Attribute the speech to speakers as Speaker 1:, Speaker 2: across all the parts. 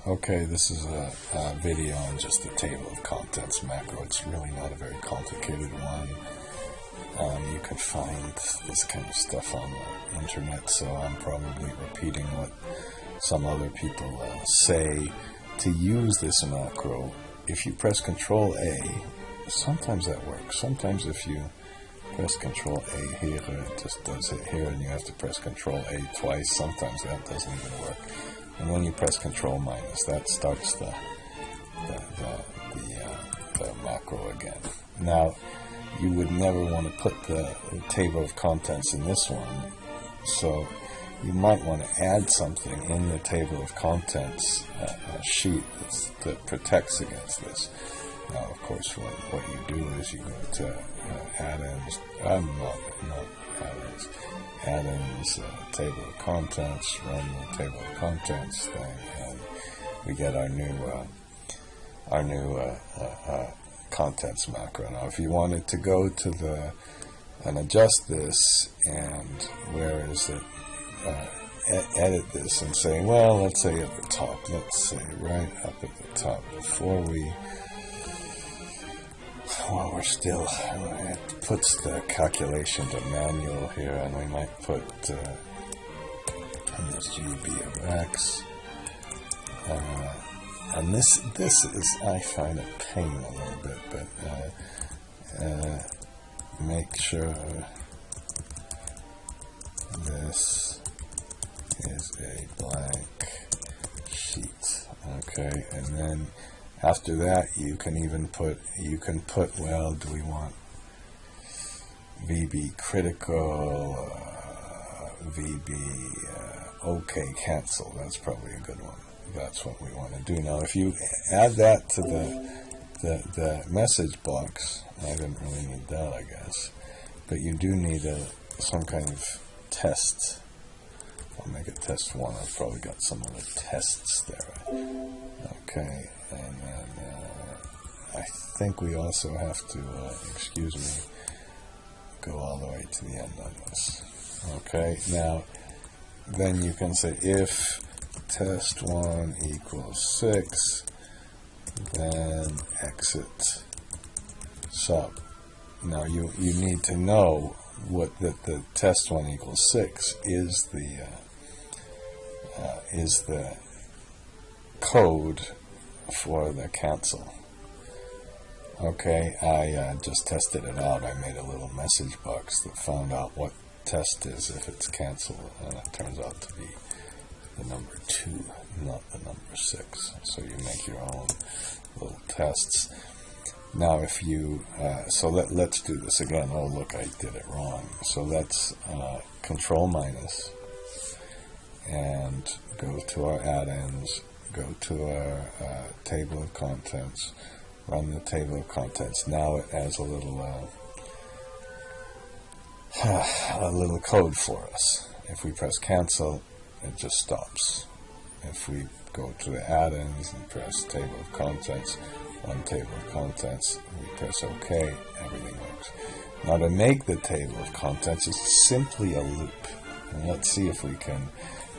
Speaker 1: Okay, this is a video on just the table of contents macro. It's really not a very complicated one. You can find this kind of stuff on the internet, so I'm probably repeating what some other people say. To use this macro, if you press Control A, sometimes that works. Sometimes if you press Control A here, it just does it here, and you have to press Control A twice. Sometimes that doesn't even work. And when you press Control minus, that starts the macro again. Now, you would never want to put the table of contents in this one, so you might want to add something in the table of contents sheet that protects against this. Now, of course, what you do is you go to add-ins, not add-ins, add-ins, table of contents, run the table of contents thing, and we get our new contents macro. Now, if you wanted to go to and adjust this, and where is it? Edit this and say, well, let's say at the top, let's say right up at the top, before we're still, it puts the calculation to manual here, and we might put GB of X, and this is, I find a pain a little bit, but make sure this is a blank sheet. Okay, and then after that you can put, well, do we want VB critical, VB OK cancel? That's probably a good one. That's what we want to do. Now, if you add that to the message box, I didn't really need that, I guess, but you do need some kind of test. I'll make it test 1. I've probably got some other tests there. Okay, and then I think we also have to, excuse me, go all the way to the end on this. Okay, now then you can say if test1 equals 6, then exit sub. Now you need to know what the test1 equals 6 is the code for the cancel. Okay, I just tested it out. I made a little message box that found out what test is if it's cancel, and it turns out to be the number 2, not the number 6. So you make your own little tests. Now, if you, so let's do this again. Oh, look, I did it wrong. So let's Control minus and go to our add-ins, go to our table of contents, run the table of contents. Now it has a little code for us. If we press cancel, it just stops. If we go to the add-ins and press table of contents, on table of contents, we press OK, everything works. Now, to make the table of contents is simply a loop, and let's see if we can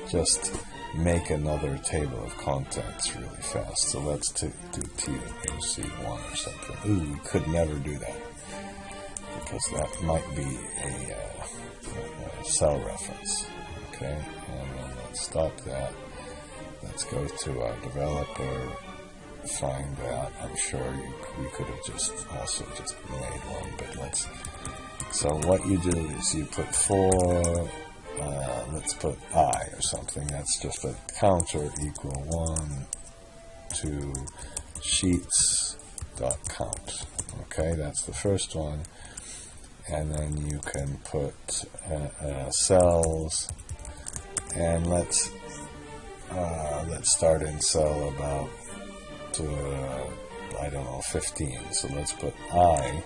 Speaker 1: just make another table of contents really fast. So let's do TOC1 or something. Ooh, we could never do that, because that might be a cell reference. Okay, and then let's stop that. Let's go to our developer, find that. I'm sure we could have just made one, but let's. So what you do is you put 4. Let's put I or something. That's just a counter equal 1 to sheets dot count. Okay, that's the first one, and then you can put cells, and let's start in cell about I don't know, 15. So let's put I.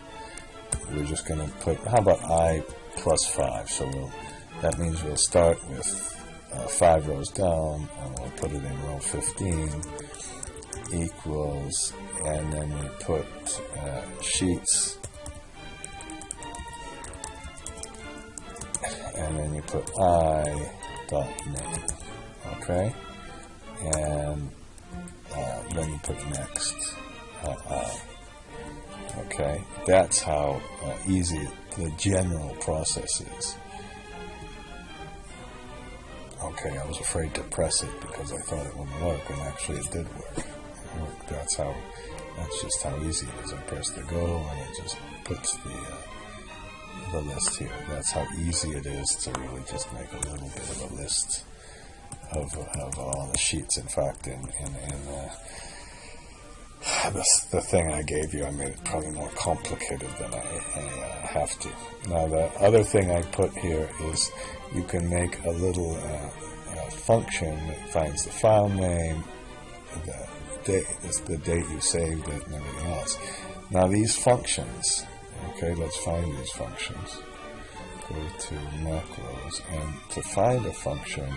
Speaker 1: We're just going to put, how about I plus 5? So that means we'll start with 5 rows down, and we'll put it in row 15 equals, and then we put sheets, and then you put I dot name. Okay, and then you put next. Okay, that's how easy the general process is. Okay, I was afraid to press it because I thought it wouldn't work, and actually it did work. That's just how easy it is. I press the go, and it just puts the list here. That's how easy it is to really just make a little bit of a list of all the sheets. In fact, in the thing I gave you, I made it probably more complicated than I have to. Now, the other thing I put here is you can make a little function that finds the file name, the date you saved it, and everything else. Now, these functions, okay, let's find these functions. Go to macros, and to find a function,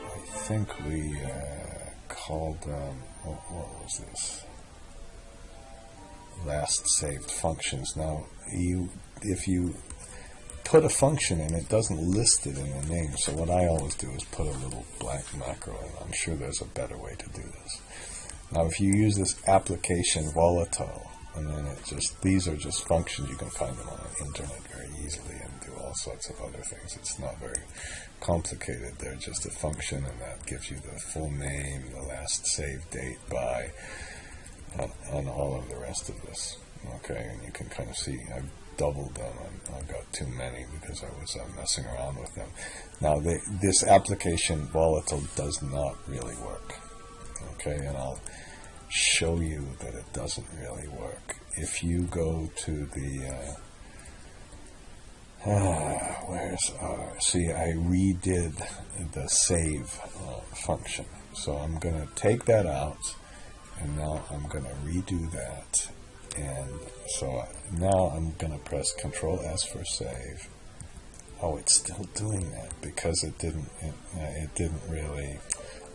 Speaker 1: I think we called what was this? Last saved functions. Now, if you put a function in, it doesn't list it in the name. So what I always do is put a little blank macro in. I'm sure there's a better way to do this. Now, if you use this application volatile, and then these are just functions, you can find them on the internet very easily and do all sorts of other things. It's not very complicated. They're just a function, and that gives you the full name, the last saved date by, and all of the rest of this. Okay, and you can kind of see I've doubled them. I've got too many because I was messing around with them. Now, this application volatile does not really work. Okay, and I'll show you that it doesn't really work. If you go to the see, I redid the save function, so I'm going to take that out, and now I'm going to redo that. And so now I'm going to press Control S for save. Oh, it's still doing that because it didn't really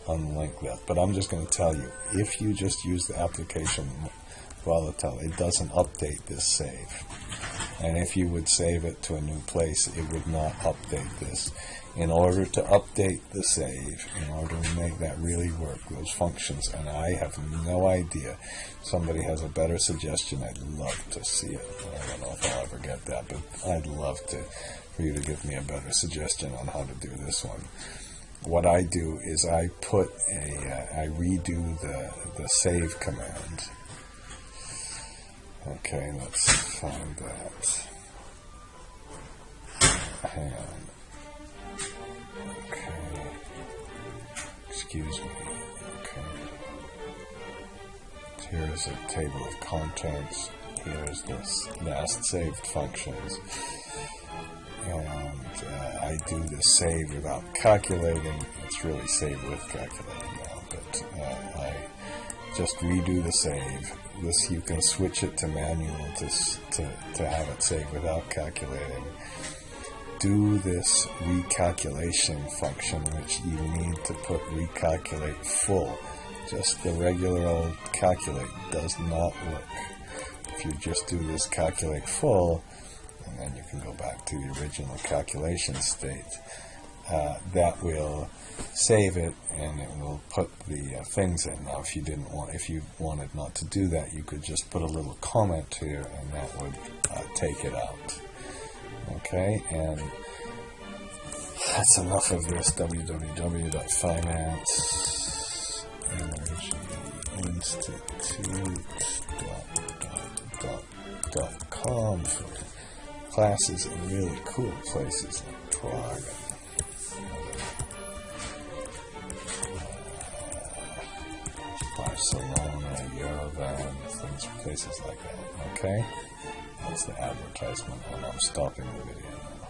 Speaker 1: unlink that. But I'm just going to tell you, if you just use the application volatile, it doesn't update this save. And if you would save it to a new place, it would not update this. In order to update the save, in order to make that really work, those functions, and I have no idea. Somebody has a better suggestion, I'd love to see it. I don't know if I'll ever get that, but I'd love for you to give me a better suggestion on how to do this one. What I do is I redo the save command. Okay, let's find that. Hang on. Okay. Excuse me. Okay. Here's a table of contents. Here's this last saved functions. And I do the save without calculating. It's really saved with calculating now, but I just redo the save. This, you can switch it to manual to have it saved without calculating. Do this recalculation function, which you need to put recalculate full. Just the regular old calculate does not work. If you just do this calculate full, and then you can go back to the original calculation state, that will save it, and it will put the things in. Now, if you wanted not to do that, you could just put a little comment here, and that would take it out. Okay, and that's enough of this. www.financeinstitute.com for classes in really cool places like Prague, Barcelona, Yerevan, places like that. Okay? That's the advertisement, and I'm stopping the video now.